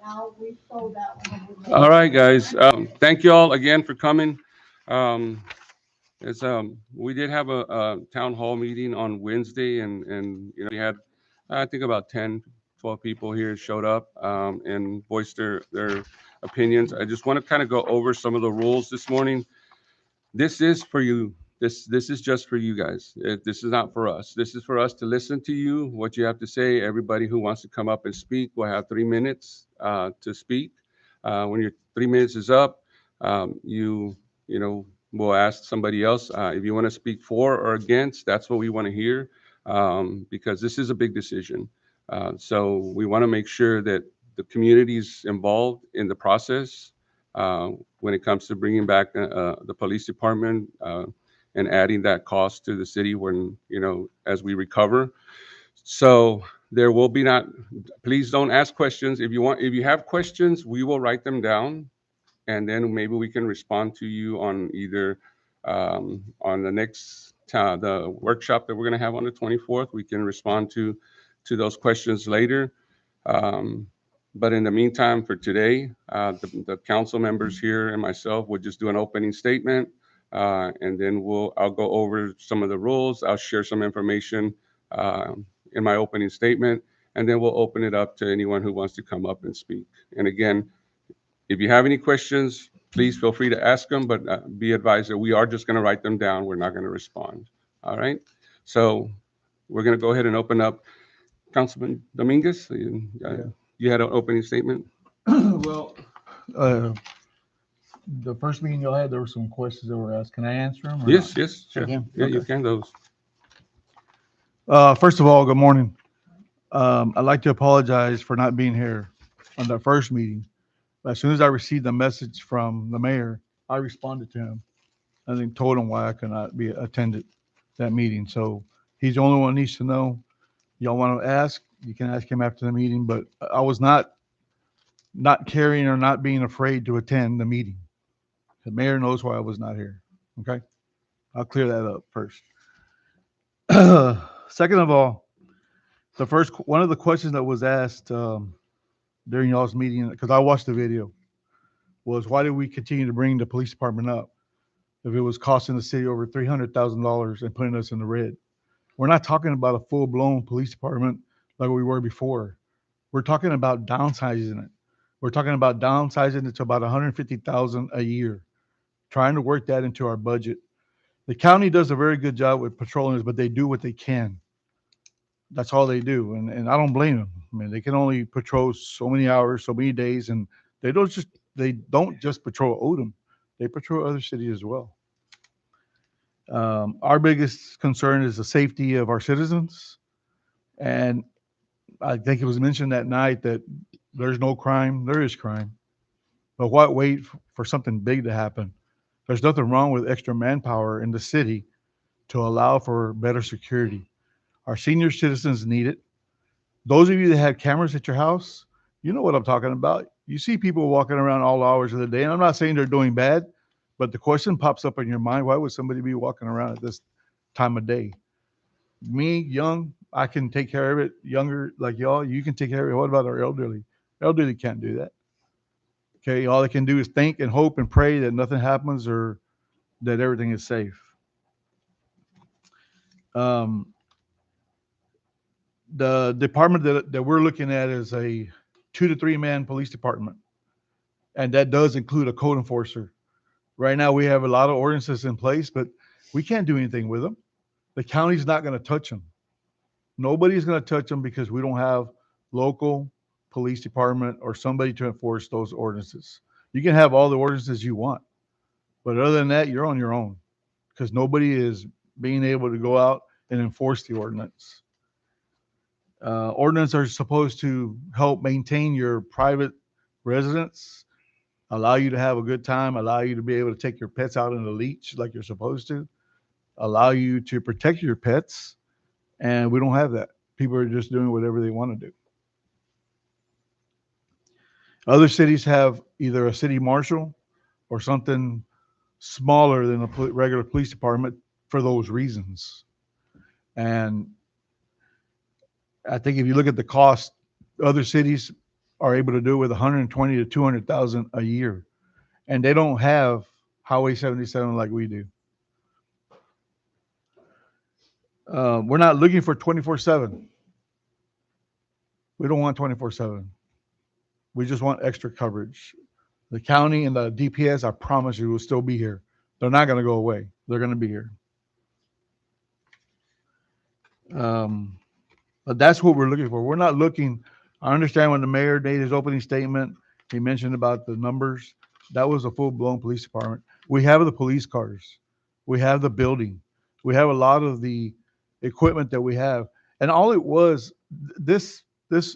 All right, guys. Thank you all again for coming. Um, we did have a town hall meeting on Wednesday, and we had I think about 10, 12 people here showed up and voiced their opinions. I just want to kind of go over some of the rules this morning. This is for you. This is just for you guys. This is not for us. This is for us to listen to you, what you have to say. Everybody who wants to come up and speak will have 3 minutes to speak. When your 3 minutes is up, you know we'll ask somebody else if you want to speak for or against. That's what we want to hear because this is a big decision. So we want to make sure that the community's involved in the process uh, when it comes to bringing back the police department and adding that cost to the city when as we recover. So there will be not. Please don't ask questions. If you have questions, we will write them down, and then maybe we can respond to you on either on the next the workshop that we're going to have on the 24th. We can respond to those questions later. Um, but in the meantime, for today, the council members here and myself will just do an opening statement, and then I'll go over some of the rules. I'll share some information in my opening statement, and then we'll open it up to anyone who wants to come up and speak. And again, if you have any questions, please feel free to ask them, but be advised that we are just going to write them down. We're not going to respond. All right. So we're going to go ahead and open up. Councilman Dominguez, you had an opening statement? Well, uh, the first meeting y'all had, there were some questions that were asked. Can I answer them? Or Yes, not? yes, sure. I can? Yeah, you Okay. can those. First of all, good morning. I'd like to apologize for not being here on that first meeting. As soon as I received the message from the mayor, I responded to him and then told him why I could not be attended that meeting. So he's the only one who needs to know. Y'all want to ask, you can ask him after the meeting, but I was not carrying or not being afraid to attend the meeting. The mayor knows why I was not here. Okay, I'll clear that up first. Second of all, the first one of the questions that was asked during y'all's meeting, because I watched the video, was why did we continue to bring the police department up if it was costing the city over $300,000 and putting us in the red? We're not talking about a full blown police department like we were before. We're talking about downsizing it. We're talking about downsizing it to about 150,000 a year, trying to work that into our budget. The county does a very good job with patrolling, but they do what they can. That's all they do, and I don't blame them. I mean, they can only patrol so many hours, so many days, and they don't just patrol Odem, they patrol other cities as well. Our biggest concern is the safety of our citizens, and I think it was mentioned that night that there's no crime. There is crime, but why wait for something big to happen? There's nothing wrong with extra manpower in the city to allow for better security. Our senior citizens need it. Those of you that have cameras at your house, you know what I'm talking about. You see people walking around all hours of the day, and I'm not saying they're doing bad, but the question pops up in your mind: why would somebody be walking around at this time of day? Me, young, I can take care of it. Younger, like y'all, you can take care of it. What about our elderly? Elderly can't do that. Okay, all they can do is think and hope and pray that nothing happens or that everything is safe. Um, the department that we're looking at is a 2 to 3 man police department, and that does include a code enforcer. Right now, we have a lot of ordinances in place, but we can't do anything with them. The county's not going to touch them. Nobody's going to touch them because we don't have local police department or somebody to enforce those ordinances. You can have all the ordinances you want, but other than that, you're on your own because nobody is being able to go out and enforce the ordinance. Ordinance are supposed to help maintain your private residence, allow you to have a good time, allow you to be able to take your pets out on the leash like you're supposed to, allow you to protect your pets, and we don't have that. People are just doing whatever they want to do. Other cities have either a city marshal or something smaller than a regular police department for those reasons. And I think if you look at the cost, other cities are able to do it with 120 to 200,000 a year, and they don't have Highway 77 like we do. We're not looking for 24/7. We don't want 24/7. We just want extra coverage. The county and the DPS, I promise you, will still be here. They're not going to go away. They're going to be here. But that's what we're looking for. We're not looking. I understand when the mayor made his opening statement, he mentioned about the numbers. That was a full-blown police department. We have the police cars. We have the building. We have a lot of the equipment that we have. And all it was,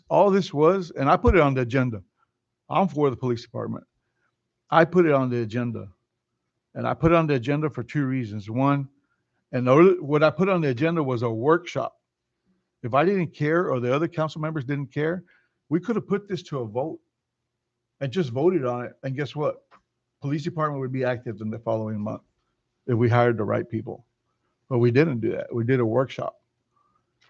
all this was, and I put it on the agenda. I'm for the police department. I put it on the agenda. And I put it on the agenda for two reasons. One, and what I put on the agenda was a workshop. If I didn't care or the other council members didn't care, we could have put this to a vote and just voted on it. And guess what? Police department would be active in the following month if we hired the right people. But we didn't do that. We did a workshop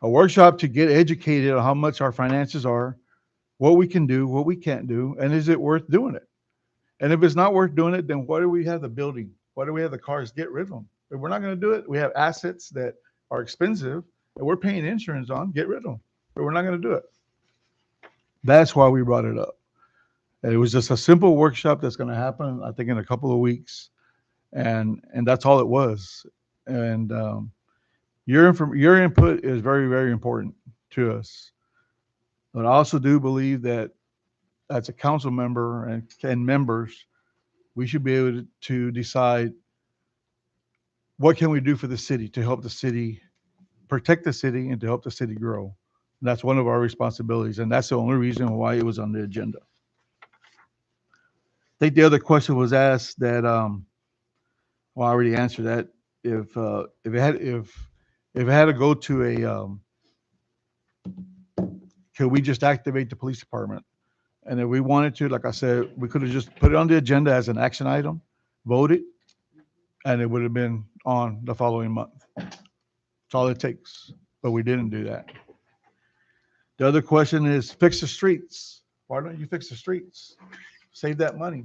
to get educated on how much our finances are, what we can do, what we can't do, and is it worth doing it? And if it's not worth doing it, then why do we have the building? Why do we have the cars? Get rid of them. If we're not going to do it, we have assets that are expensive and we're paying insurance on, get rid of them. But we're not going to do it. That's why we brought it up. And it was just a simple workshop that's going to happen, I think, in a couple of weeks. And that's all it was. And your input is very, very important to us. But I also do believe that as a council member and members, we should be able to decide what can we do for the city to help the city, protect the city, and to help the city grow. And that's one of our responsibilities, and that's the only reason why it was on the agenda. I think the other question was asked that, well, I already answered that. If it had to go to could we just activate the police department? And if we wanted to, like I said, we could have just put it on the agenda as an action item, voted, and it would have been on the following month. That's all it takes. But we didn't do that. The other question is fix the streets. Why don't you fix the streets? Save that money.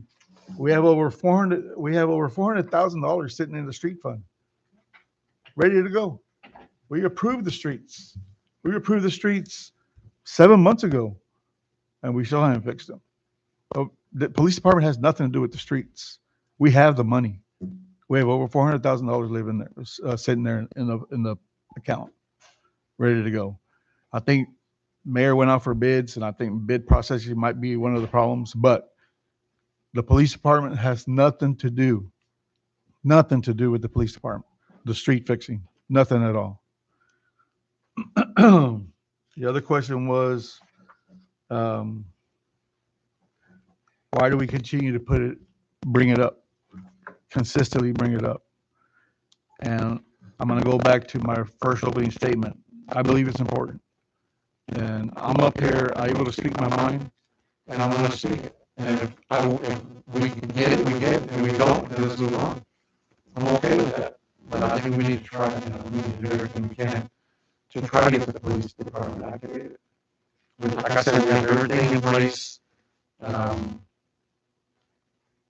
We have over $400,000 sitting in the street fund, ready to go. We approved the streets. We approved the streets 7 months ago, and we still haven't fixed them. So the police department has nothing to do with the streets. We have the money. We have over $400,000 living there, sitting there in the account, ready to go. I think mayor went out for bids, and I think bid processing might be one of the problems. But the police department has nothing to do with the police department, the street fixing, nothing at all. The other question was, why do we continue to bring it up, consistently bring it up? And I'm going to go back to my first opening statement. I believe it's important. And I'm up here, I'm able to speak my mind, and I'm going to speak it. And if we can get it, we get it. And we don't, then let's move on. I'm okay with that. But I think we need to try, we need to do everything we can to try to get the police department activated. Like I said, we have everything in place. And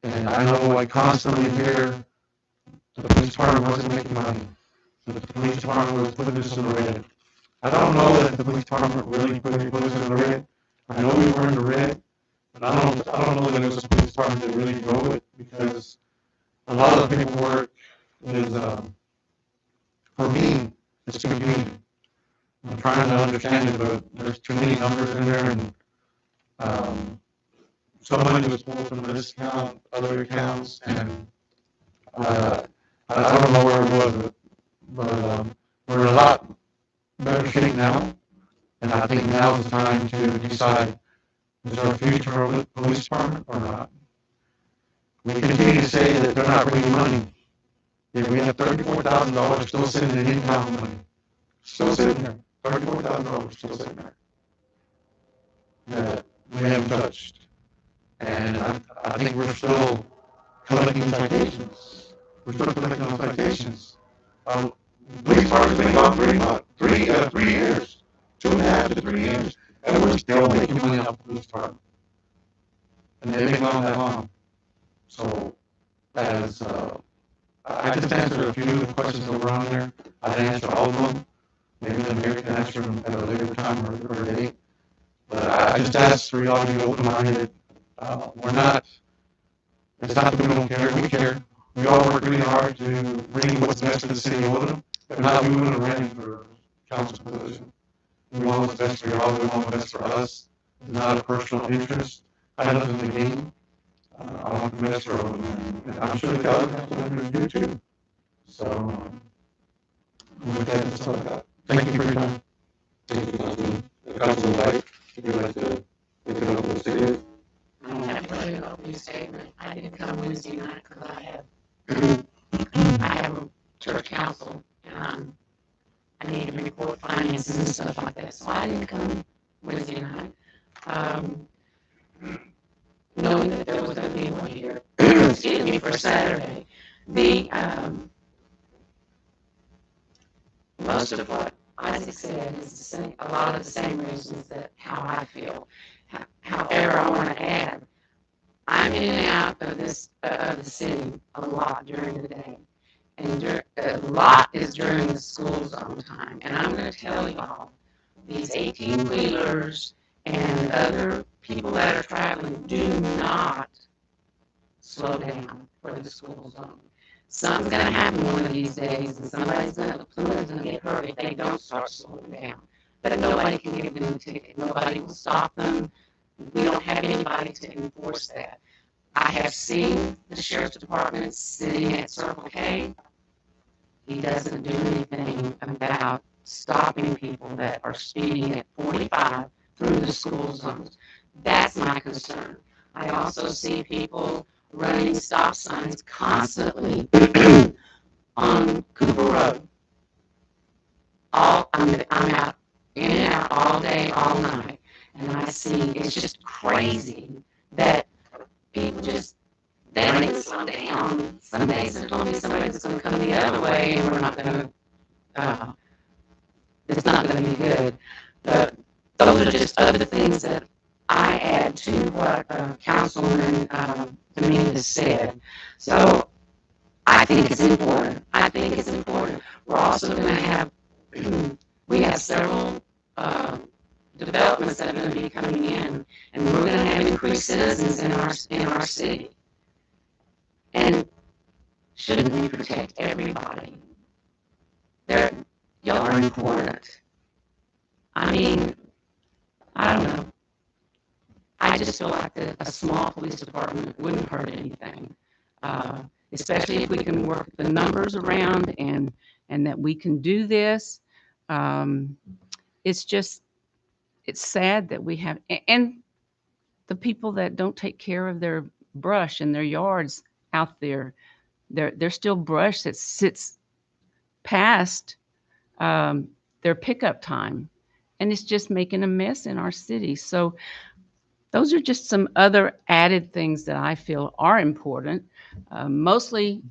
I know I constantly hear the police department wasn't making money. The police department was putting this in the red. I don't know that the police department really put us in the red. I know we were in the red, but I don't know that it was the police department that really drove it, because a lot of the paperwork is, for me, it's confusing. I'm trying to understand it, but there's too many numbers in there, and some money was pulled from this account, other accounts, and I don't know where it was, but we're in a lot better shape now, and I think now's the time to decide, is there a future for the police department or not? We continue to say that they're not bringing money. If we have $34,000 still sitting in income money, still sitting there, $34,000 still sitting there, that we haven't touched. And I think we're still collecting citations. We're still collecting those citations. Police department's been gone 3 years, 2.5 to 3 years, and we're still making money off the police department. and they've been gone that long. So as I just answered a few of the questions that were on there. I didn't answer all of them. Maybe the mayor can answer them at a later time or date. But I just asked for y'all to be open-minded. We're not, it's not that we don't care, we care. We all work really hard to bring what's best for the city of Odem. If not, we wouldn't have ran for council position. We want what's best for y'all, we want what's best for us. It's not a personal interest. I have nothing to gain. I want the best for Odem, and I'm sure the other council members do too. So, with that, that's all I got. Thank you for your time. Thank you, Councilman. Councilman White, would you like to make an opening statement? I don't have really an opening statement. I didn't come Wednesday night because I have a church council and I need to report finances and stuff like that. So I didn't come Wednesday night. Knowing that there was going to be one here, excuse me, for Saturday. The most of what Isaac said is the same, a lot of the same reasons that how I feel. However, I want to add, I'm in and out of the city a lot during the day, and a lot is during the school zone time. And I'm going to tell y'all, these 18-wheelers and other people that are traveling do not slow down for the school zone. Something's going to happen one of these days, and somebody's going to get hurt if they don't start slowing down. But nobody can give them a ticket. Nobody will stop them. We don't have anybody to enforce that. I have seen the sheriff's department sitting at Circle K. He doesn't do anything about stopping people that are speeding at 45 through the school zones. That's my concern. I also see people running stop signs constantly on Cooper Road. I'm out in and out all day, all night, and I see it's just crazy that people they don't even slow down. Some days there's going to be somebody that's going to come the other way, and we're not going to. It's not going to be good. But those are just other things that I add to what Councilman Dominguez said. So I think it's important. I think it's important. We're also going to have, we have several developments that are going to be coming in, and we're going to have increased citizens in our city. And shouldn't we protect everybody? Y'all are important. I mean, I don't know. I just feel like a small police department wouldn't hurt anything, especially if we can work the numbers around and that we can do this. It's just, it's sad that we have, and the people that don't take care of their brush in their yards out there, there's still brush that sits past their pickup time, and it's just making a mess in our city. So those are just some other added things that I feel are important. Mostly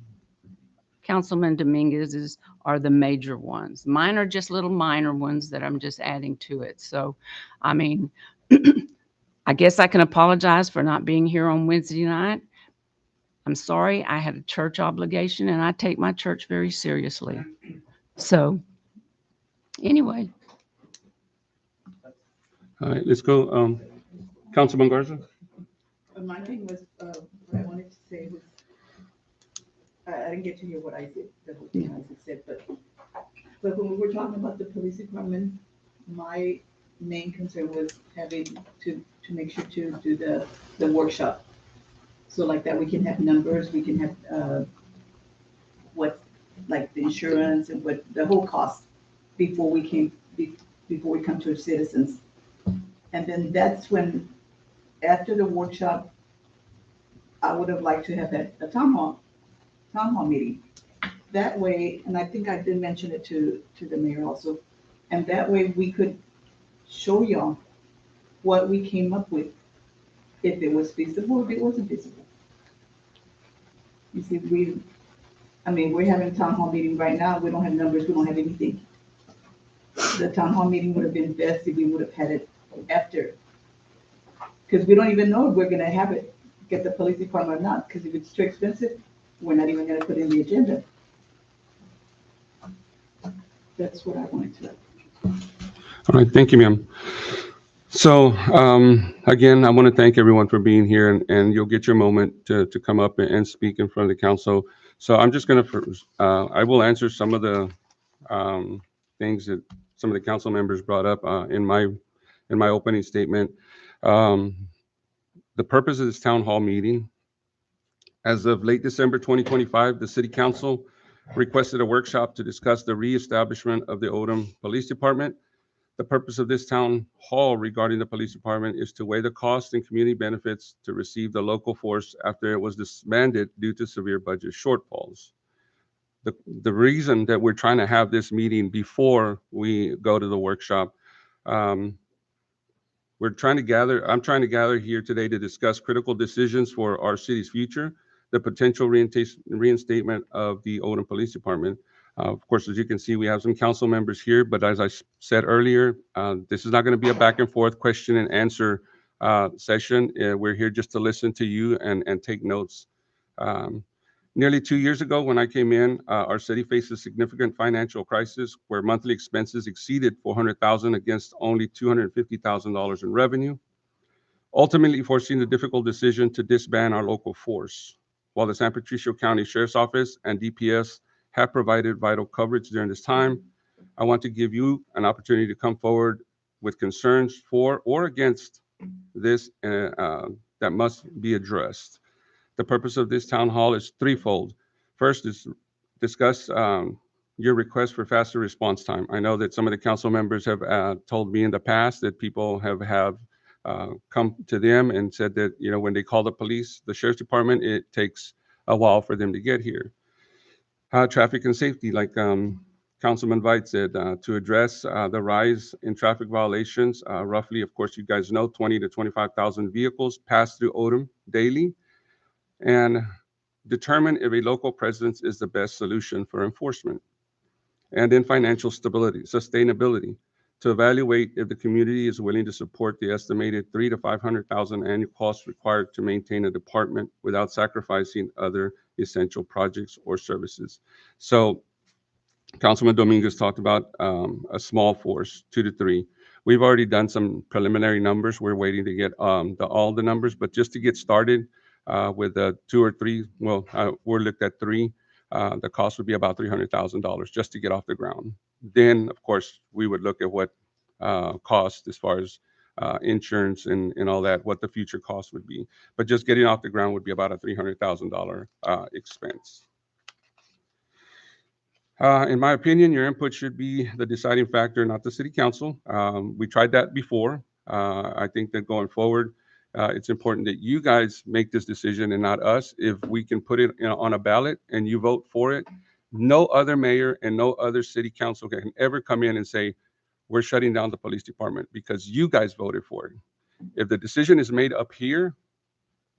Councilman Dominguez's are the major ones. Mine are just little minor ones that I'm just adding to it. So, I mean, I guess I can apologize for not being here on Wednesday night. I'm sorry, I had a church obligation, and I take my church very seriously. So, anyway. All right, let's go. Councilman Garza? My thing was, what I wanted to say was, I didn't get to hear what I said, the whole thing I said, but when we were talking about the police department, my main concern was having to make sure to do the workshop. So like that, we can have numbers, we can have, what, like the insurance and what, the whole cost before we come to our citizens. And then that's when, after the workshop, I would have liked to have had a town hall meeting. That way, and I think I did mention it to the mayor also, and that way we could show y'all what we came up with, if it was feasible, if it wasn't feasible. You see, we're having a town hall meeting right now, we don't have numbers, we don't have anything. The town hall meeting would have been best if we would have had it after. Because we don't even know if we're gonna have it get the police department or not, because if it's too expensive, we're not even gonna put it in the agenda. That's what I wanted to know. All right, thank you, ma'am. So, again, I want to thank everyone for being here, and you'll get your moment to come up and speak in front of the council. So I'm just going to, I will answer some of the things that some of the council members brought up in my opening statement. Um, the purpose of this town hall meeting, as of late December 2025, the city council requested a workshop to discuss the reestablishment of the Odem Police Department. The purpose of this town hall regarding the police department is to weigh the cost and community benefits to receive the local force after it was disbanded due to severe budget shortfalls. The reason that we're trying to have this meeting before we go to the workshop, um, I'm trying to gather here today to discuss critical decisions for our city's future, the potential reinstatement of the Odem Police Department. Of course, as you can see, we have some council members here, but as I said earlier, this is not going to be a back and forth question and answer session. We're here just to listen to you and take notes. Um, Nearly 2 years ago, when I came in, our city faced a significant financial crisis where monthly expenses exceeded 400,000 against only $250,000 in revenue, ultimately forcing the difficult decision to disband our local force. While the San Patricio County Sheriff's Office and DPS have provided vital coverage during this time, I want to give you an opportunity to come forward with concerns for or against this that must be addressed. The purpose of this town hall is threefold. First is discuss your request for faster response time. I know that some of the council members have told me in the past that people have come to them and said that, you know, when they call the police, the sheriff's department, it takes a while for them to get here. Traffic and safety, like Councilman Veit said, to address the rise in traffic violations. Roughly, of course, you guys know, 20 to 25,000 vehicles pass through Odem daily, and determine if a local presence is the best solution for enforcement. And then financial stability, sustainability, to evaluate if the community is willing to support the estimated 3 to 500,000 annual costs required to maintain a department without sacrificing other essential projects or services. So Councilman Dominguez talked about a small force, 2 to 3. We've already done some preliminary numbers. We're waiting to get all the numbers, but just to get started with 2 or 3, well, we're looked at 3. The cost would be about $300,000 just to get off the ground. Then, of course, we would look at what cost as far as insurance and all that, what the future cost would be. But just getting off the ground would be about a $300,000 expense. In my opinion, your input should be the deciding factor, not the city council. We tried that before. I think that going forward, it's important that you guys make this decision and not us. If we can put it on a ballot and you vote for it, no other mayor and no other city council can ever come in and say, we're shutting down the police department because you guys voted for it. If the decision is made up here,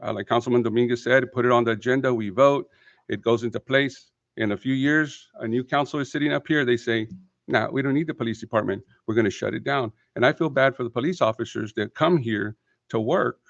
like Councilman Dominguez said, put it on the agenda, we vote, it goes into place. In a few years, a new council is sitting up here, they say, nah, we don't need the police department, we're gonna shut it down. And I feel bad for the police officers that come here to work.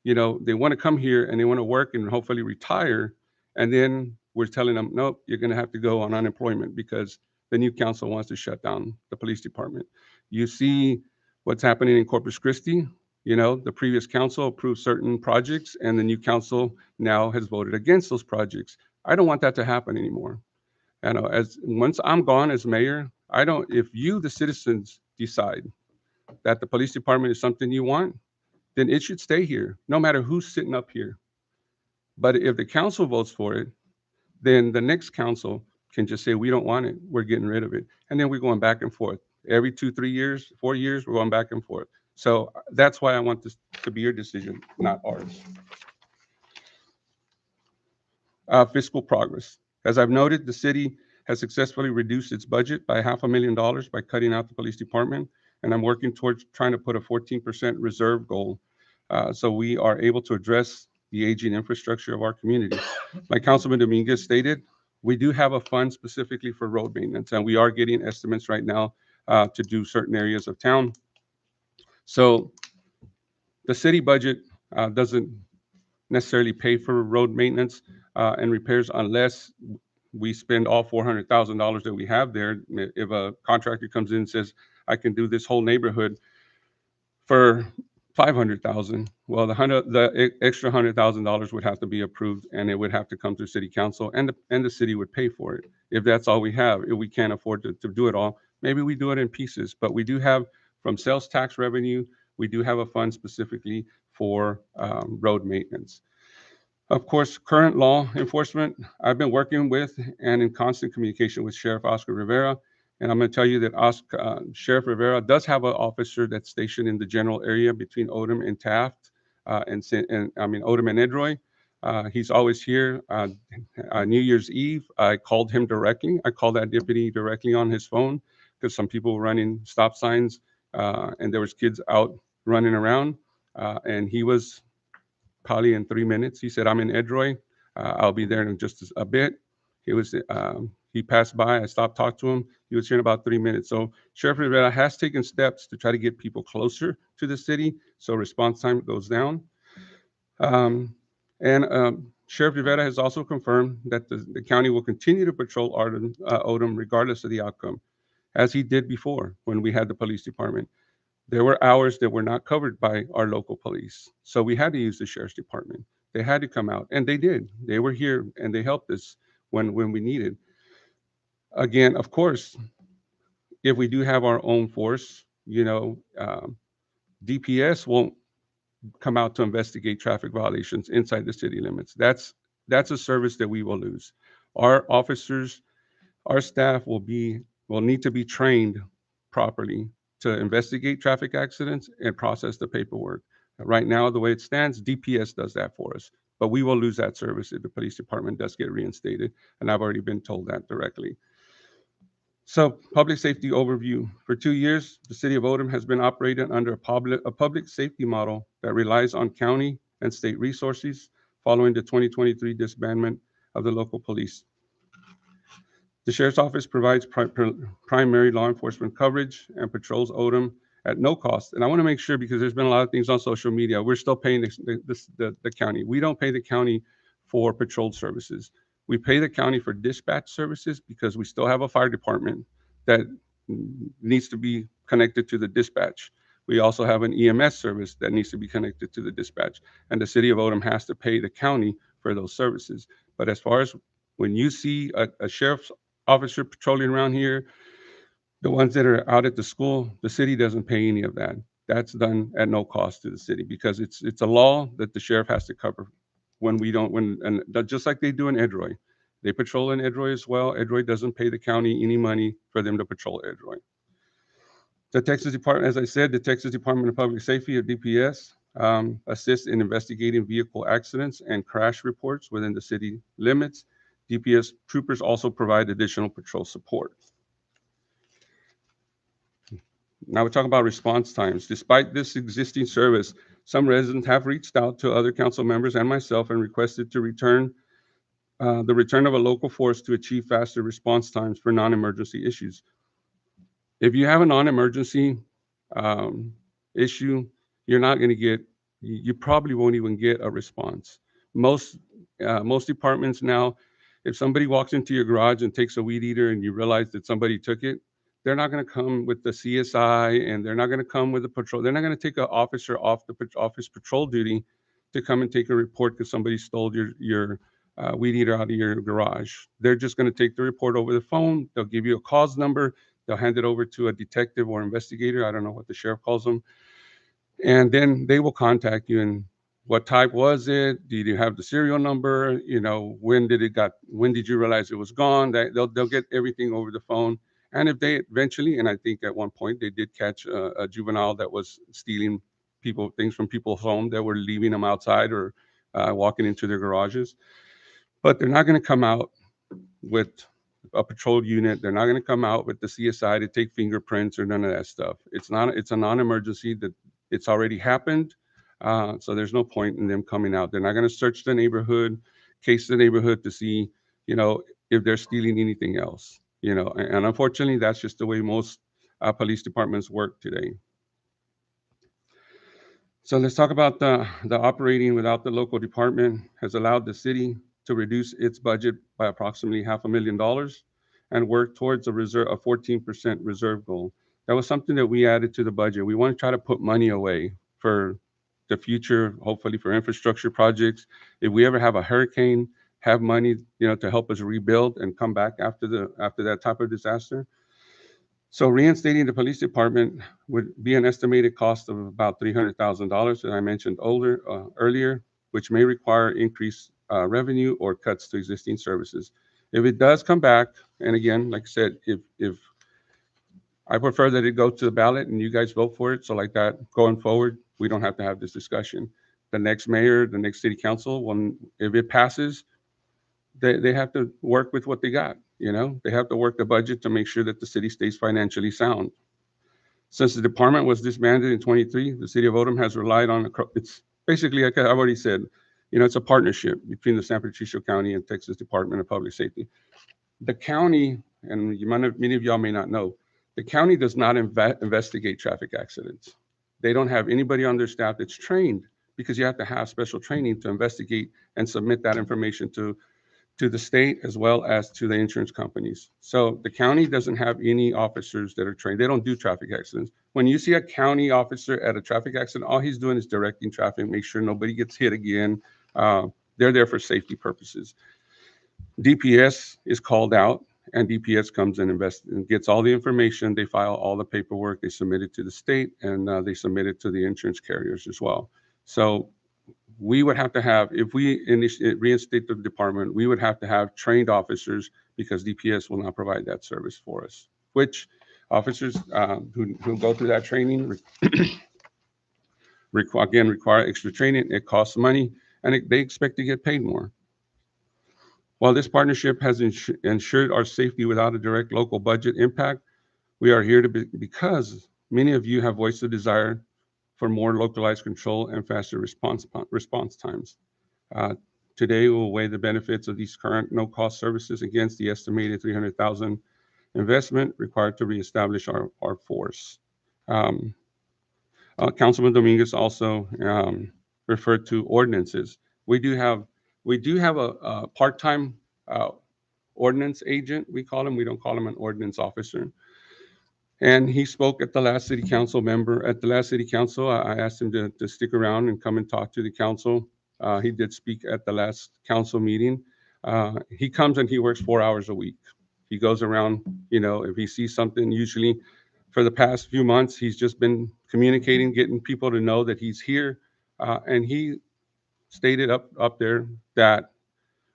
You know, they wanna come here and they wanna work and hopefully retire. And then we're telling them, nope, you're gonna have to go on unemployment because the new council wants to shut down the police department. You see what's happening in Corpus Christi. You know, the previous council approved certain projects and the new council now has voted against those projects. I don't want that to happen anymore. And as once I'm gone as mayor, I don't, if you, the citizens, decide that the police department is something you want, then it should stay here, no matter who's sitting up here. But if the council votes for it, then the next council can just say, we don't want it, we're getting rid of it. And then we're going back and forth. Every 2, 3 years, 4 years, we're going back and forth. So that's why I want this to be your decision, not ours. Fiscal progress. As I've noted, the city has successfully reduced its budget by $500,000 by cutting out the police department, and I'm working towards trying to put a 14% reserve goal so we are able to address the aging infrastructure of our community. Like Councilman Dominguez stated, we do have a fund specifically for road maintenance, and we are getting estimates right now to do certain areas of town. So the city budget doesn't necessarily pay for road maintenance and repairs unless we spend all $400,000 that we have there. If a contractor comes in and says, I can do this whole neighborhood for 500,000, well, the extra $100,000 would have to be approved, and it would have to come through city council, and the city would pay for it. If that's all we have, if we can't afford to do it all, maybe we do it in pieces. But we do have, from sales tax revenue, we do have a fund specifically for road maintenance. Of course, current law enforcement, I've been working with and in constant communication with Sheriff Oscar Rivera. And I'm going to tell you that Sheriff Rivera does have an officer that's stationed in the general area between Odem and Taft, Odem and Edroy. He's always here. New Year's Eve, I called him directly. I called that deputy directly on his phone because some people were running stop signs and there was kids out running around. And he was probably in 3 minutes. He said, I'm in Edroy. I'll be there in just a bit. He passed by. I stopped, talked to him. He was here in about 3 minutes. So Sheriff Rivera has taken steps to try to get people closer to the city so response time goes down. And Sheriff Rivera has also confirmed that the county will continue to patrol Odem regardless of the outcome, as he did before when we had the police department. There were hours that were not covered by our local police. So we had to use the sheriff's department. They had to come out, and they did. They were here, and they helped us when we needed. Again, of course, if we do have our own force, DPS won't come out to investigate traffic violations inside the city limits. That's a service that we will lose. Our officers, our staff will need to be trained properly to investigate traffic accidents and process the paperwork. Right now, the way it stands, DPS does that for us, but we will lose that service if the police department does get reinstated, and I've already been told that directly. So, public safety overview. For 2 years, the city of Odem has been operating under a public safety model that relies on county and state resources following the 2023 disbandment of the local police. The Sheriff's Office provides primary law enforcement coverage and patrols Odem at no cost. And I want to make sure, because there's been a lot of things on social media, we're still paying the county. We don't pay the county for patrol services. We pay the county for dispatch services because we still have a fire department that needs to be connected to the dispatch. We also have an EMS service that needs to be connected to the dispatch. And the city of Odem has to pay the county for those services. But as far as when you see a sheriff's officer patrolling around here, the ones that are out at the school, the city doesn't pay any of that. That's done at no cost to the city because it's a law that the sheriff has to cover just like they do in Edroy. They patrol in Edroy as well. Edroy doesn't pay the county any money for them to patrol Edroy. The Texas Department, as I said, the Texas Department of Public Safety, or DPS, assists in investigating vehicle accidents and crash reports within the city limits. DPS troopers also provide additional patrol support. Now we're talking about response times. Despite this existing service, some residents have reached out to other council members and myself and requested the return of a local force to achieve faster response times for non-emergency issues. If you have a non-emergency issue, you probably won't even get a response. Most departments now, if somebody walks into your garage and takes a weed eater and you realize that somebody took it, they're not going to come with the CSI and they're not going to come with the patrol. They're not going to take an officer off his patrol duty to come and take a report because somebody stole your weed eater out of your garage. They're just going to take the report over the phone. They'll give you a cause number. They'll hand it over to a detective or investigator. I don't know what the sheriff calls them. And then they will contact you and what type was it? Did you have the serial number? When did you realize it was gone? They'll get everything over the phone. And if they eventually, and I think at one point they did catch a juvenile that was stealing things from people's home that were leaving them outside or walking into their garages. But they're not going to come out with a patrol unit. They're not going to come out with the CSI to take fingerprints or none of that stuff. It's a non-emergency that it's already happened. So there's no point in them coming out. They're not going to search the neighborhood, case the neighborhood to see, if they're stealing anything else, and unfortunately, that's just the way most police departments work today. So let's talk about the operating without the local department has allowed the city to reduce its budget by approximately $500,000 and work towards a 14% reserve goal. That was something that we added to the budget. We want to try to put money away for the future, hopefully for infrastructure projects. If we ever have a hurricane, have money, to help us rebuild and come back after that type of disaster. So reinstating the police department would be an estimated cost of about $300,000, as I mentioned earlier, which may require increased revenue or cuts to existing services. If it does come back, and again, like I said, if I prefer that it go to the ballot and you guys vote for it, so like that going forward, we don't have to have this discussion. The next mayor, the next city council, if it passes, they have to work with what they got. They have to work the budget to make sure that the city stays financially sound. Since the department was disbanded in 23, the city of Odem has relied on it's basically, like I've already said, it's a partnership between the San Patricio County and Texas Department of Public Safety. The county, and many of y'all may not know, the county does not investigate traffic accidents. They don't have anybody on their staff that's trained, because you have to have special training to investigate and submit that information to the state as well as to the insurance companies. So the county doesn't have any officers that are trained. They don't do traffic accidents. When you see a county officer at a traffic accident, all he's doing is directing traffic, make sure nobody gets hit again. They're there for safety purposes. DPS is called out, and DPS comes and gets all the information. They file all the paperwork. They submit it to the state, and they submit it to the insurance carriers as well. So we would have to have, if we reinstate the department, we would have to have trained officers, because DPS will not provide that service for us, which officers who go through that training require extra training. It costs money, and they expect to get paid more. While this partnership has ensured our safety without a direct local budget impact, we are here because many of you have voiced a desire for more localized control and faster response times. Today, we'll weigh the benefits of these current no-cost services against the estimated $300,000 investment required to reestablish our force. Councilman Dominguez also referred to ordinances. We do have a part-time ordinance agent, we call him. We don't call him an ordinance officer. And he spoke at the last city council I asked him to stick around and come and talk to the council. He did speak at the last council meeting. He comes and he works 4 hours a week. He goes around, if he sees something, usually for the past few months, he's just been communicating, getting people to know that he's here. And he stated up there that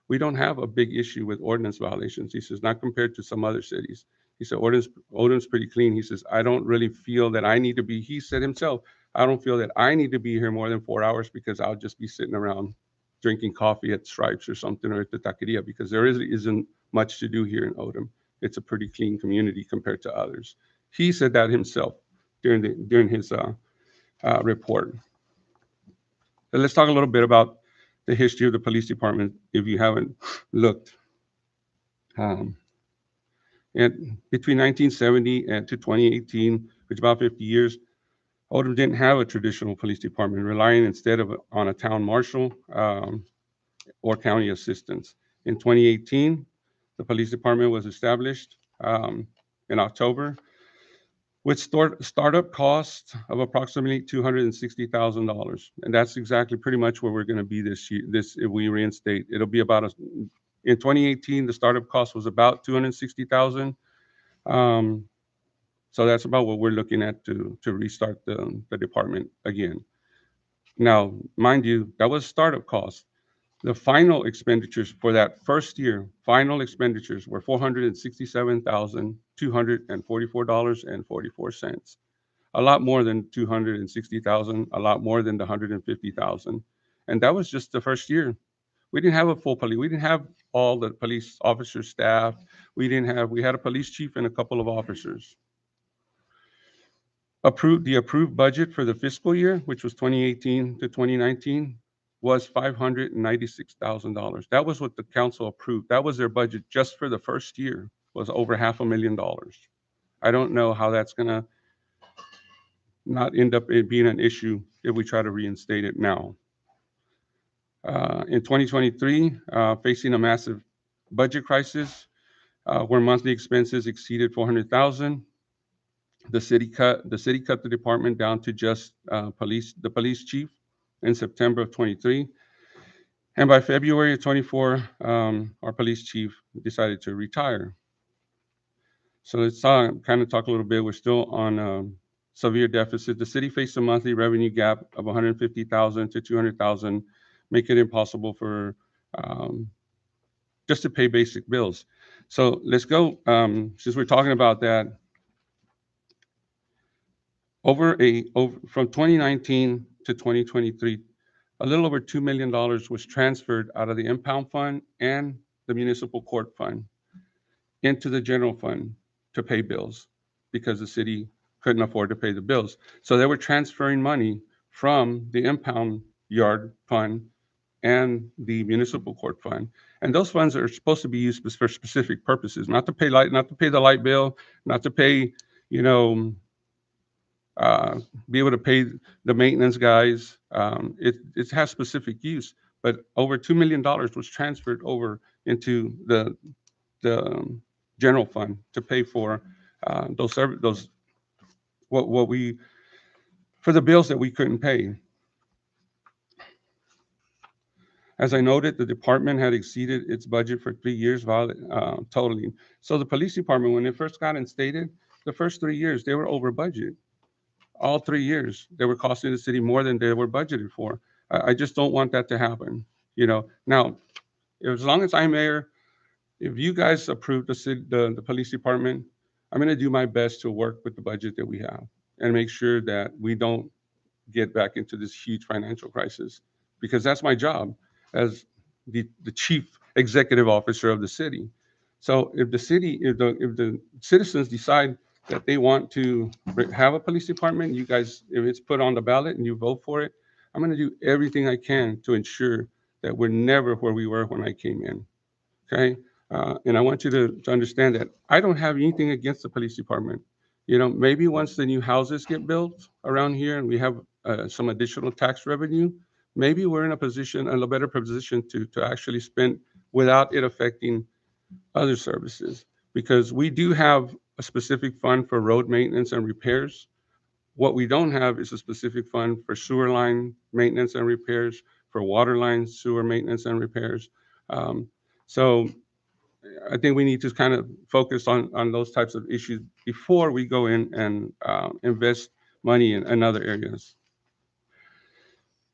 we don't have a big issue with ordinance violations. He says, not compared to some other cities. He said, Odem's pretty clean. He says, I don't really feel that I need to be, he said himself, I don't feel that I need to be here more than 4 hours, because I'll just be sitting around drinking coffee at Stripes or something, or at the taqueria, because there isn't much to do here in Odem. It's a pretty clean community compared to others. He said that himself during his report. So let's talk a little bit about the history of the police department, if you haven't looked. And between 1970 and to 2018, which is about 50 years, Odem didn't have a traditional police department, relying instead on a town marshal or county assistants. In 2018, the police department was established in October, with startup costs of approximately $260,000. And that's exactly pretty much where we're going to be this year. If we reinstate, it'll be about in 2018, the startup cost was about $260,000. So that's about what we're looking at to restart the department again. Now, mind you, that was startup costs. The final expenditures for that first year, final expenditures were $467,244.44. A lot more than 260,000, a lot more than the 150,000. And that was just the first year. We didn't have a full police. We didn't have all the police officer staff. We had a police chief and a couple of officers. The approved budget for the fiscal year, which was 2018 to 2019, was $596,000. That was what the council approved. That was their budget just for the first year, was over $500,000. I don't know how that's gonna not end up it being an issue if we try to reinstate it now. In 2023, facing a massive budget crisis, where monthly expenses exceeded 400,000, the city cut the department down to just the police chief in September of 23. And by February of 24, our police chief decided to retire. So let's kind of talk a little bit. We're still on severe deficit. The city faced a monthly revenue gap of 150,000 to 200,000, make it impossible for um, just to pay basic bills. So let's go. Since we're talking about that, from 2019 to 2023, a little over $2 million was transferred out of the impound fund and the municipal court fund into the general fund to pay bills because the city couldn't afford to pay the bills. So they were transferring money from the impound yard fund and the municipal court fund. And those funds are supposed to be used for specific purposes, not to pay the light bill, not to pay, you know, be able to pay the maintenance guys. It has specific use, but over $2 million was transferred over into the general fund to pay for those what we for the bills that we couldn't pay. As I noted, the department had exceeded its budget for 3 years totally. So the police department, when it first got instated, the first 3 years they were over budget. All 3 years they were costing the city more than they were budgeted for. I just don't want that to happen. Now, as long as I'm mayor, if you guys approve the police department, I'm going to do my best to work with the budget that we have and make sure that we don't get back into this huge financial crisis, because that's my job as the chief executive officer of the city. So if the citizens decide that they want to have a police department, you guys, if it's put on the ballot and you vote for it, I'm going to do everything I can to ensure that we're never where we were when I came in. Okay. And I want you to understand that I don't have anything against the police department. Maybe once the new houses get built around here and we have some additional tax revenue, maybe we're in a better position to actually spend without it affecting other services. Because we do have a specific fund for road maintenance and repairs. What we don't have is a specific fund for sewer line maintenance and repairs, for water line sewer maintenance and repairs. So I think we need to kind of focus on those types of issues before we go in and invest money in other areas.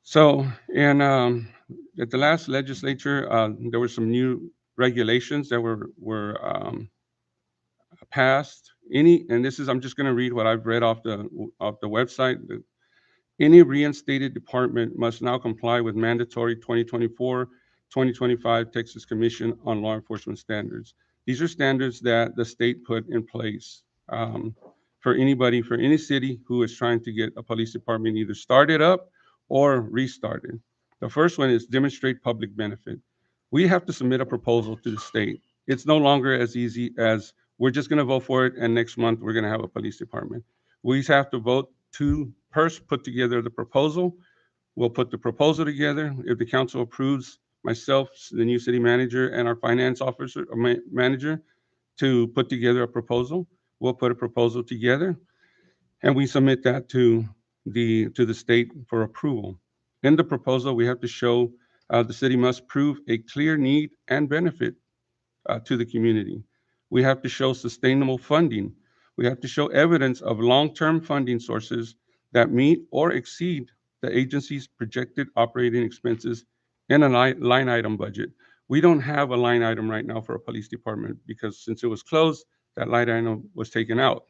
So, at the last legislature, there were some new regulations that were passed. I'm just going to read what I've read off the website. Any reinstated department must now comply with mandatory 2024-2025 Texas Commission on Law Enforcement standards. These are standards that the state put in place for any city who is trying to get a police department either started up or restarted. The first one is demonstrate public benefit. We have to submit a proposal to the state. It's no longer as easy as we're just going to vote for it and next month we're going to have a police department. We have to vote to first put together the proposal. We'll put the proposal together. If the council approves myself, the new city manager, and our finance officer or manager to put together a proposal, we'll put a proposal together and we submit that to the state for approval. In the proposal, we have to show the city must prove a clear need and benefit to the community. We have to show sustainable funding. We have to show evidence of long-term funding sources that meet or exceed the agency's projected operating expenses in a line item budget. We don't have a line item right now for a police department because since it was closed, that line item was taken out.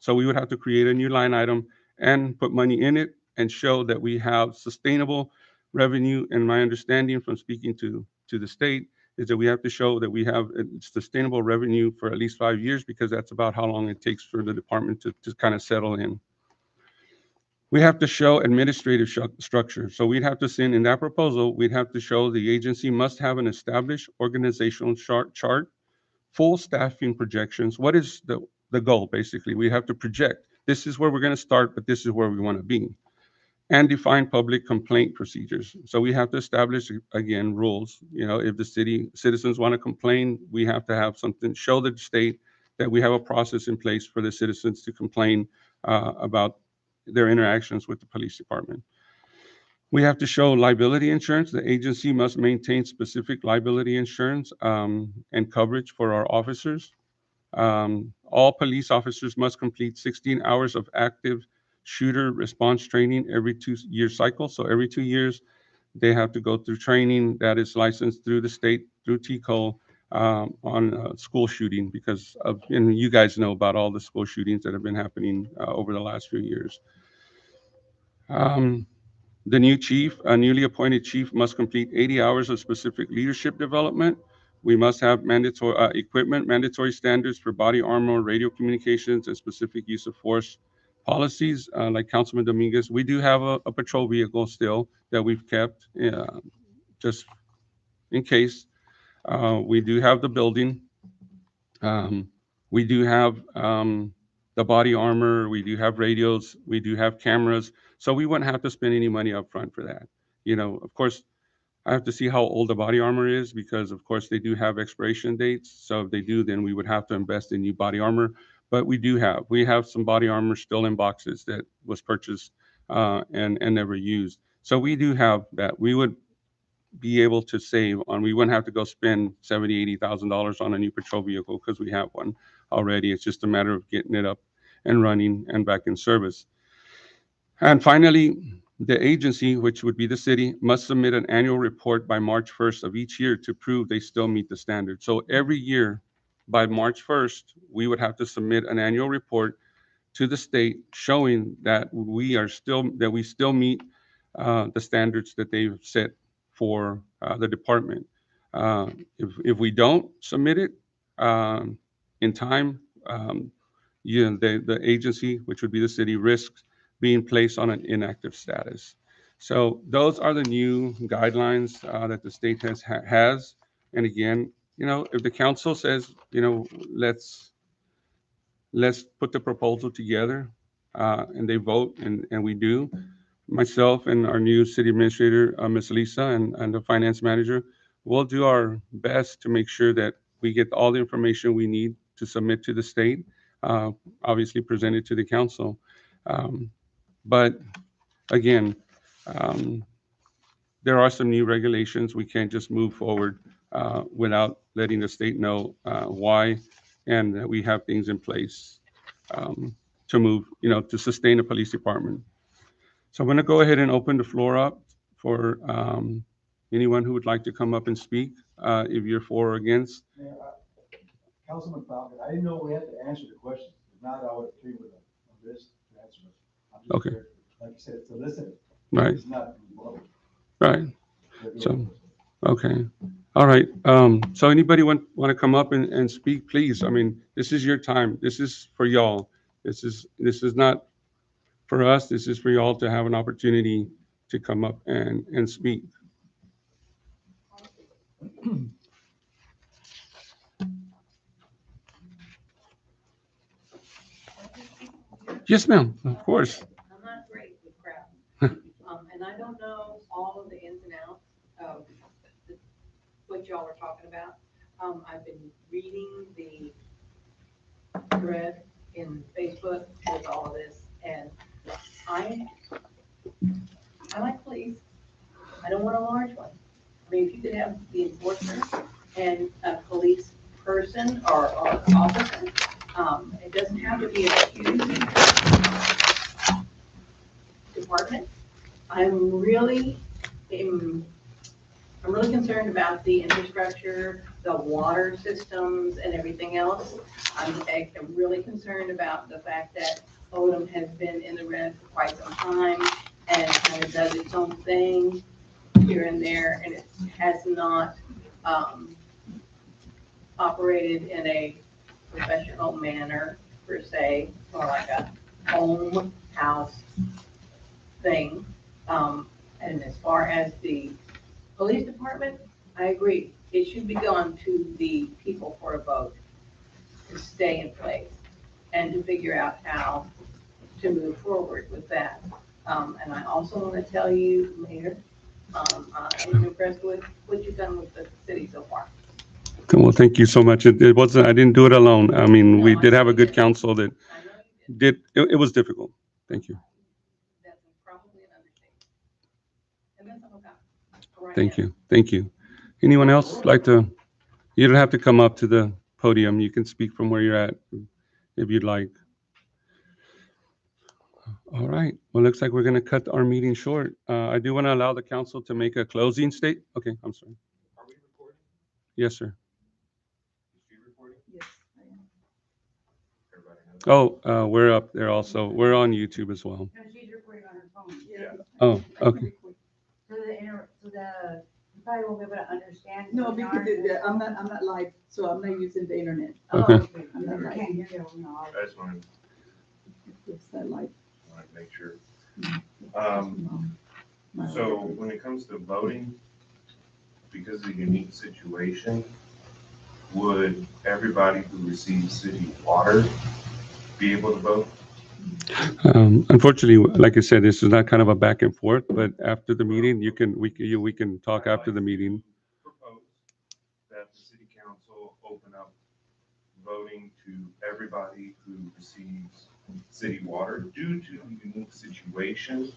So we would have to create a new line item and put money in it and show that we have sustainable revenue. And my understanding from speaking to the state is that we have to show that we have sustainable revenue for at least 5 years, because that's about how long it takes for the department to kind of settle in. We have to show administrative structure. So we'd have to send in that proposal, we'd have to show the agency must have an established organizational chart, full staffing projections. What is the goal, basically? We have to project this is where we're going to start, but this is where we want to be. And define public complaint procedures. So we have to establish, again, rules. If the city citizens want to complain, we have to have something, show the state that we have a process in place for the citizens to complain about their interactions with the police department. We have to show liability insurance. The agency must maintain specific liability insurance and coverage for our officers. All police officers must complete 16 hours of active shooter response training every 2-year cycle. So every 2 years, they have to go through training that is licensed through the state, through TCO, on school shooting, because and you guys know about all the school shootings that have been happening over the last few years. Um, the newly appointed chief must complete 80 hours of specific leadership development. We must have mandatory equipment, mandatory standards for body armor, radio communications, and specific use of force policies. Like Councilman Dominguez, we do have a patrol vehicle still that we've kept just in case. We do have the building. Um, we do have the body armor. We do have radios. We do have cameras. So we wouldn't have to spend any money up front for that. Of course, I have to see how old the body armor is, because, of course, they do have expiration dates. So if they do, then we would have to invest in new body armor. But we have some body armor still in boxes that was purchased and never used. So we do have that. We would be able to save on. We wouldn't have to go spend $80,000 on a new patrol vehicle, because we have one already. It's just a matter of getting it up and running and back in service. And finally, the agency, which would be the city, must submit an annual report by March 1st of each year to prove they still meet the standard. So every year by March 1st, we would have to submit an annual report to the state showing that we still meet the standards that they've set for the department. If we don't submit it in time, the agency, which would be the city, risks being placed on an inactive status. So those are the new guidelines that the state has. And again, if the council says, let's put the proposal together, and they vote, and we do, myself and our new city administrator, Ms. Lisa, and the finance manager, we'll do our best to make sure that we get all the information we need to submit to the state, obviously present it to the council. But again, there are some new regulations. We can't just move forward without letting the state know why, and that we have things in place to move, to sustain the police department. So I'm going to go ahead and open the floor up for anyone who would like to come up and speak, if you're for or against. Mayor, Councilman Falcon, I didn't know we had to answer the questions. If not, I would agree with them on this answer. I'm just Okay. here, like you said, to listen. Right, It's not involved. right. So, okay. All right. So anybody want to come up and speak, please? I mean, this is your time. This is for y'all. This is not for us. This is for y'all to have an opportunity to come up and speak. Yes, ma'am. Of course. I'm not great with crowds. And I don't know all of the ins and outs of what y'all are talking about. I've been reading the thread in Facebook with all of this, and I like police. I don't want a large one. I mean, if you could have the enforcement and a police person or officer, it doesn't have to be a huge department. I'm really concerned about the infrastructure, the water systems and everything else. I'm really concerned about the fact that Odem has been in the red for quite some time and kind of does its own thing here and there, and it has not operated in a professional manner per se, more like a home house thing. And as far as the police department, I agree. It should be gone to the people for a vote to stay in place and to figure out how to move forward with that. And I also want to tell you, Mayor, I am impressed with what you've done with the city so far. Well, thank you so much. It wasn't, I didn't do it alone. I mean, we No, I did know have a you good did. council that I know you did. it was difficult. Thank you. That's probably an understatement. And that's all about. Right Thank now. you. Thank you. Anyone else like to, you don't have to come up to the podium. You can speak from where you're at if you'd like. All right. Well, looks like we're going to cut our meeting short. I do want to allow the council to make a closing state. Okay, I'm sorry. Are we recording? Yes, sir. Is she recording? Yes, I am. Everybody knows? Oh, we're up there also. We're on YouTube as well. No, she's recording on her phone. Yeah. Oh, I can okay. record. So you probably won't be able to understand. No, because I'm not live, so I'm not using the internet. Oh, Okay. okay. I'm not You live. can't hear you, no. That's one, It's not live. I want to make sure. My- So when it comes to voting, because of the unique situation, would everybody who receives city water be able to vote? Unfortunately, like I said, this is not kind of a back and forth, but after the meeting, we can talk after the meeting. Propose that the city council open up voting to everybody who receives city water due to the unique situation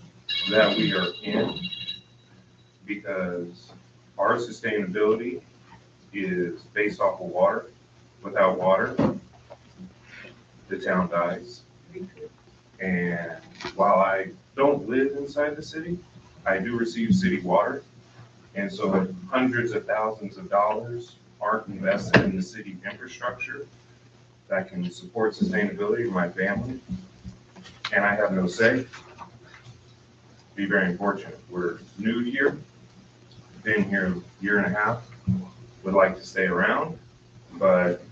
that we are in, because our sustainability is based off of water. Without water, the town dies. And while I don't live inside the city, I do receive city water. And so if hundreds of thousands of dollars aren't invested in the city infrastructure that can support sustainability of my family, and I have no say, be very unfortunate. We're new here, been here a year and a half, would like to stay around, but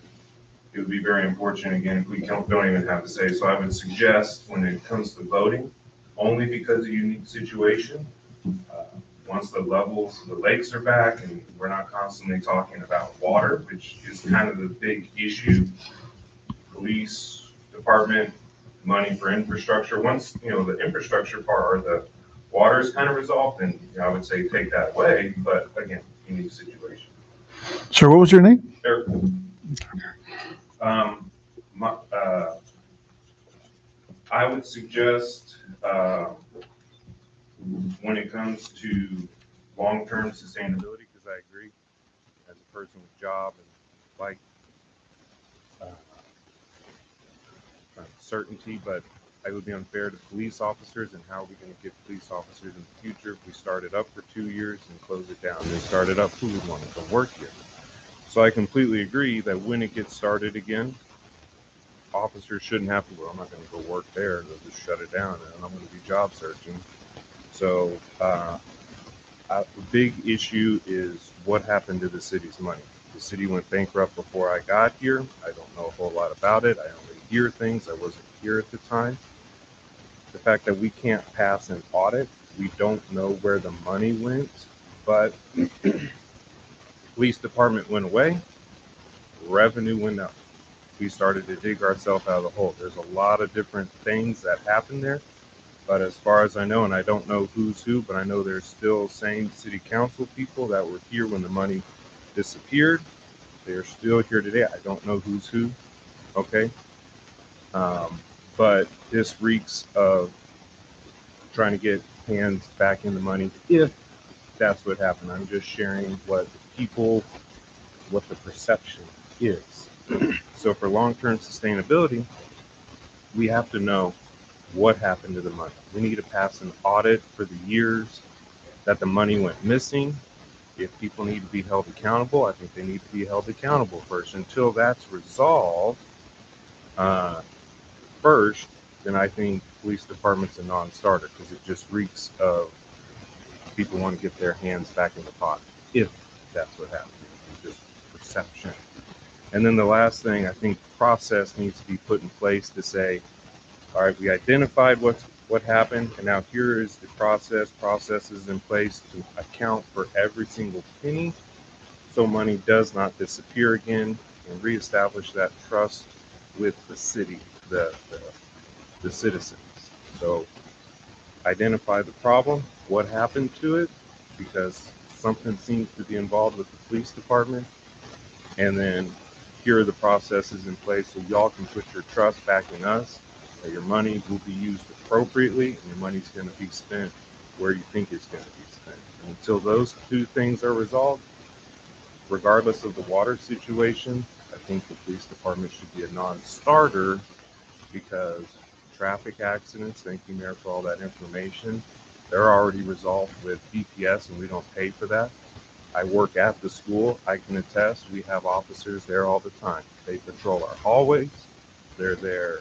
it would be very unfortunate again if we don't even have to say. So I would suggest when it comes to voting, only because of the unique situation, once the levels of the lakes are back and we're not constantly talking about water, which is kind of the big issue, police department, money for infrastructure. Once, the infrastructure part or the water is kind of resolved, then I would say take that away. But again, unique situation. Sir, what was your name? Eric, I would suggest, when it comes to long-term sustainability, because I agree, as a person with job and like certainty, but it would be unfair to police officers, and how are we going to get police officers in the future if we start it up for 2 years and close it down? Then start it up, who would want to go work here? So I completely agree that when it gets started again, officers shouldn't have to, well, I'm not going to go work there, they'll just shut it down, and I'm going to be job searching. So the big issue is what happened to the city's money. The city went bankrupt before I got here. I don't know a whole lot about it. I only hear things. I wasn't here at the time. The fact that we can't pass an audit, we don't know where the money went, but police department went away, revenue went up. We started to dig ourselves out of the hole. There's a lot of different things that happened there, but as far as I know, and I don't know who's who, but I know there's still same city council people that were here when the money disappeared. They're still here today. I don't know who's who, okay? But this reeks of trying to get hands back in the money, if that's what happened. I'm just sharing what the perception is. So for long-term sustainability, we have to know what happened to the money. We need to pass an audit for the years that the money went missing. If people need to be held accountable, I think they need to be held accountable first. Until that's resolved first, then I think police department's a non-starter, because it just reeks of people want to get their hands back in the pot, if that's what happened. Just perception. And then the last thing, I think process needs to be put in place to say, all right, we identified what happened, and now here is the processes in place to account for every single penny, so money does not disappear again, and reestablish that trust with the city, the citizens. So identify the problem, what happened to it, because something seems to be involved with the police department, and then here are the processes in place so y'all can put your trust back in us, that your money will be used appropriately and your money's going to be spent where you think it's going to be spent. And until those two things are resolved, regardless of the water situation, I think the police department should be a non-starter, because traffic accidents, thank you, Mayor, for all that information, they're already resolved with DPS and we don't pay for that. I work at the school. I can attest we have officers there all the time. They patrol our hallways. They're there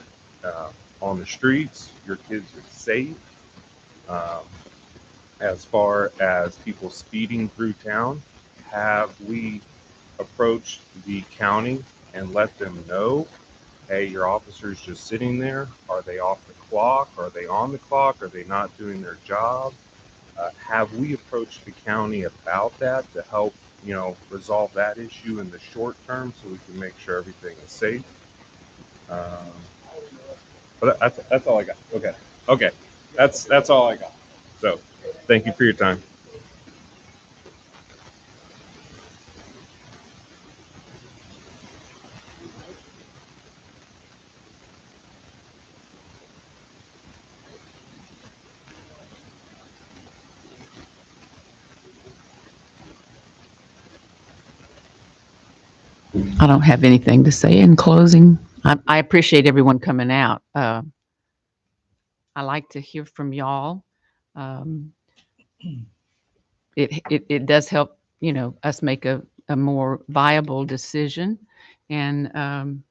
on the streets. Your kids are safe. Um, as far as people speeding through town, have we approached the county and let them know, hey, your officer's just sitting there? Are they off the clock? Are they on the clock? Are they not doing their job? Have we approached the county about that to help, resolve that issue in the short term so we can make sure everything is safe? But that's all I got. Okay. That's all I got. So thank you for your time. I don't have anything to say in closing. I appreciate everyone coming out. I like to hear from y'all. Um, it does help, us make a more viable decision. And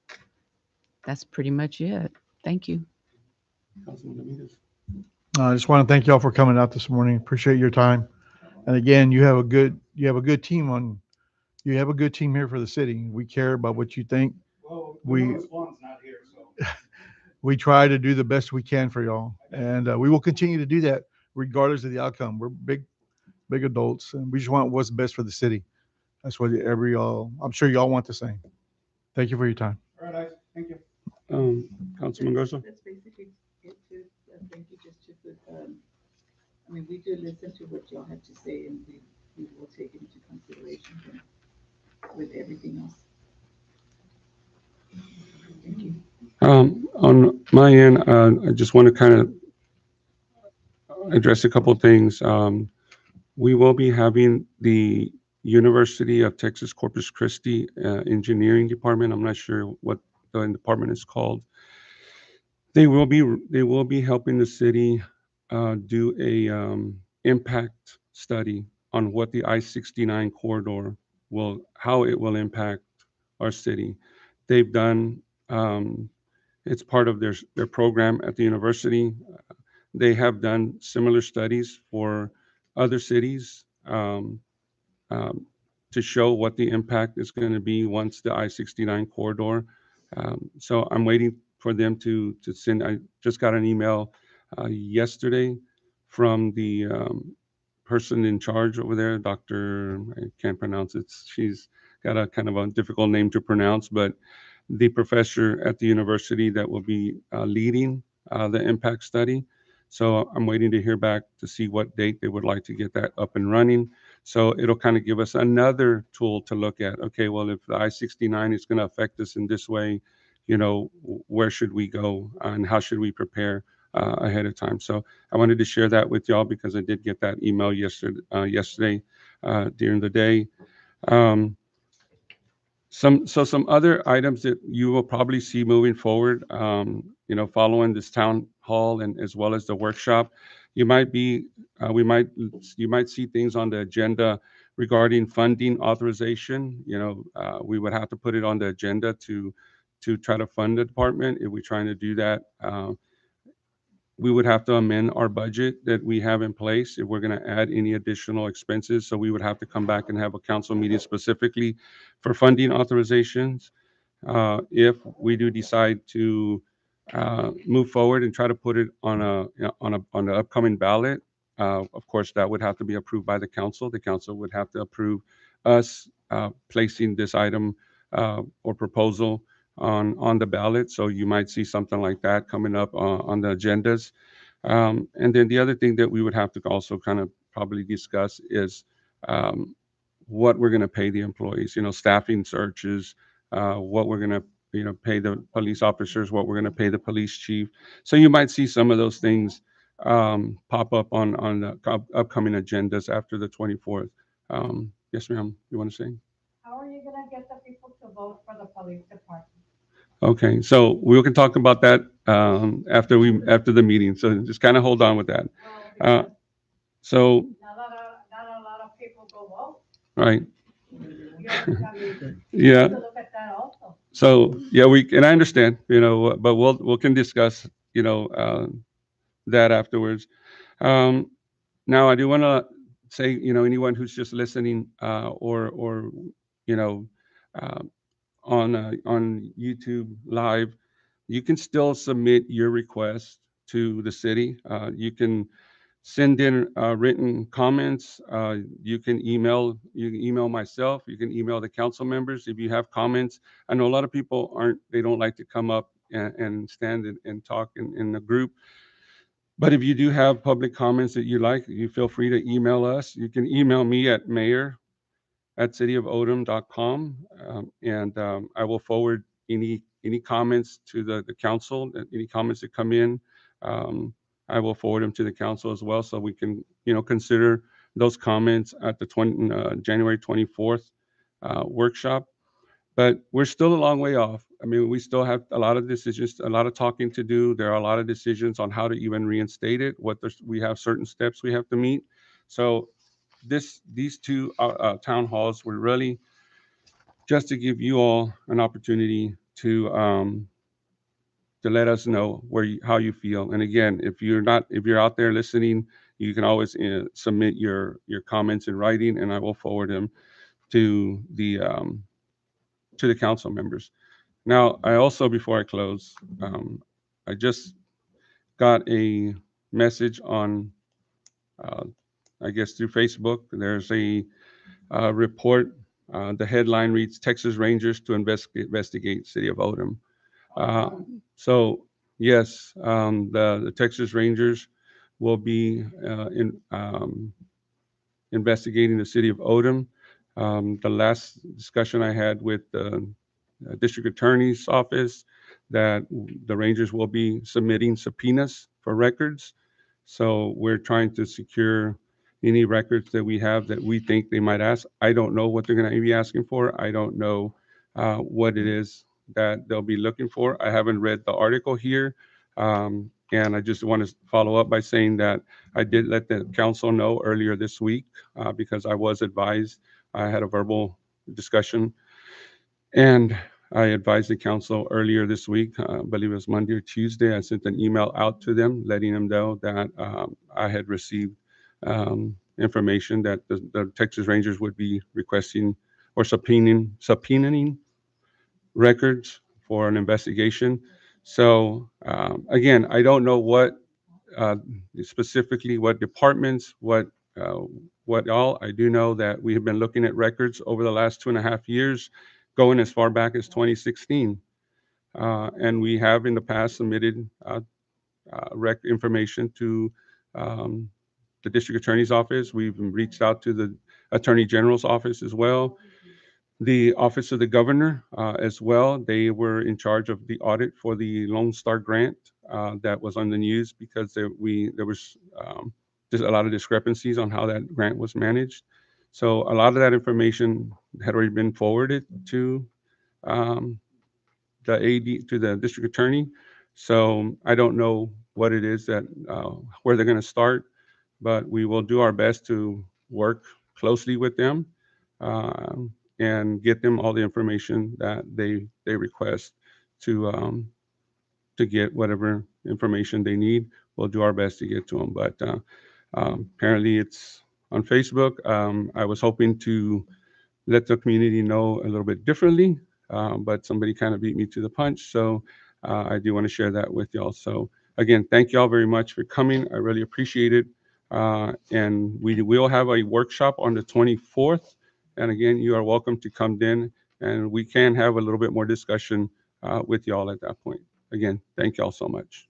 that's pretty much it. Thank you. Councilman Dominguez. I just want to thank y'all for coming out this morning. Appreciate your time. And again, you have a good team here for the city. We care about what you think. Well, We- Juan's not here, so. We try to do the best we can for y'all, and we will continue to do that regardless of the outcome. We're big adults, and we just want what's best for the city. That's what I'm sure y'all want the same. Thank you for your time. All right, thank you. Councilman Garza. That's basically it too. Thank you, just to put, we do listen to what y'all have to say and we will take it into consideration with everything else. Thank you. On my end, I just want to kind of address a couple of things. We will be having the University of Texas Corpus Christi Engineering Department. I'm not sure what the department is called. They will be helping the city do a impact study on what the I-69 corridor how it will impact our city. They've done it's part of their program at the university. They have done similar studies for other cities um, to show what the impact is going to be once the I-69 corridor. So I'm waiting for them to send. I just got an email yesterday from the person in charge over there, Dr. I can't pronounce it. She's got a kind of a difficult name to pronounce, but the professor at the university that will be leading the impact study. So I'm waiting to hear back to see what date they would like to get that up and running. So it'll kind of give us another tool to look at. Okay, well, if the I-69 is going to affect us in this way, where should we go and how should we prepare ahead of time? So I wanted to share that with y'all because I did get that email yesterday during the day. Some other items that you will probably see moving forward, following this town hall and as well as the workshop, you might be, you might see things on the agenda regarding funding authorization. We would have to put it on the agenda to try to fund the department. If we're trying to do that, we would have to amend our budget that we have in place if we're going to add any additional expenses. So we would have to come back and have a council meeting specifically for funding authorizations. If we do decide to move forward and try to put it on the upcoming ballot, of course, that would have to be approved by the council. The council would have to approve us placing this item or proposal on the ballot. So you might see something like that coming up on the agendas. And then the other thing that we would have to also kind of probably discuss is um, what we're going to pay the employees, staffing searches, what we're going to, pay the police officers, what we're going to pay the police chief. So you might see some of those things pop up on the upcoming agendas after the 24th. Yes, ma'am. You want to say? How are you gonna get the people to vote for the police department? Okay, so we can talk about that after the meeting. So just kind of hold on with that. Well, Uh, because so not a lot of people go vote. right, You know, I mean, you yeah. have to look at that also. So yeah, and I understand, but we can discuss, that afterwards. Um, Now I do want to say, anyone who's just listening or you know uh, on YouTube Live, you can still submit your request to the city. You can send in written comments. You can email myself. You can email the council members if you have comments. I know a lot of people they don't like to come up and stand and talk in the group. But if you do have public comments that you like, you feel free to email us. You can email me at mayor@cityofodem.com, and I will forward any comments to the council. Any comments that come in, um, I will forward them to the council as well, so we can consider those comments at the January 24th workshop. But we're still a long way off. I mean, we still have a lot of decisions, a lot of talking to do. There are a lot of decisions on how to even reinstate it. We have certain steps we have to meet. So these two town halls were really just to give you all an opportunity to let us know how you feel. And again, if you're out there listening, you can always submit your comments in writing, and I will forward them to the council members. Now, I also, before I close, I just got a message on, uh, I guess through Facebook. There's a report. The headline reads, Texas Rangers to investigate City of Odem. Uh, so, yes, the Texas Rangers will be investigating the City of Odem. The last discussion I had with the district attorney's office that the Rangers will be submitting subpoenas for records. So we're trying to secure any records that we have that we think they might ask. I don't know what they're going to be asking for. I don't know what it is that they'll be looking for. I haven't read the article here. And I just want to follow up by saying that I did let the council know earlier this week because I was advised. I had a verbal discussion, and I advised the council earlier this week, I believe it was Monday or Tuesday. I sent an email out to them letting them know that I had received information that the Texas Rangers would be requesting or subpoenaing records for an investigation. So again, I don't know uh, specifically what departments, uh, what all. I do know that we have been looking at records over the last 2.5 years, going as far back as 2016. And we have in the past submitted information to um, the district attorney's office. We've reached out to the attorney general's office as well, the office of the governor as well. They were in charge of the audit for the Lone Star grant that was on the news because there was just a lot of discrepancies on how that grant was managed. So a lot of that information had already been forwarded to um, the AD, to the district attorney. So I don't know what it is that where they're going to start, but we will do our best to work closely with them and get them all the information that they request to get whatever information they need. We'll do our best to get to them. But apparently, it's on Facebook. I was hoping to let the community know a little bit differently, but somebody kind of beat me to the punch. So I do want to share that with y'all. So again, thank y'all very much for coming. I really appreciate it. And we will have a workshop on the 24th. And again, you are welcome to come in and we can have a little bit more discussion with y'all at that point. Again, thank y'all so much.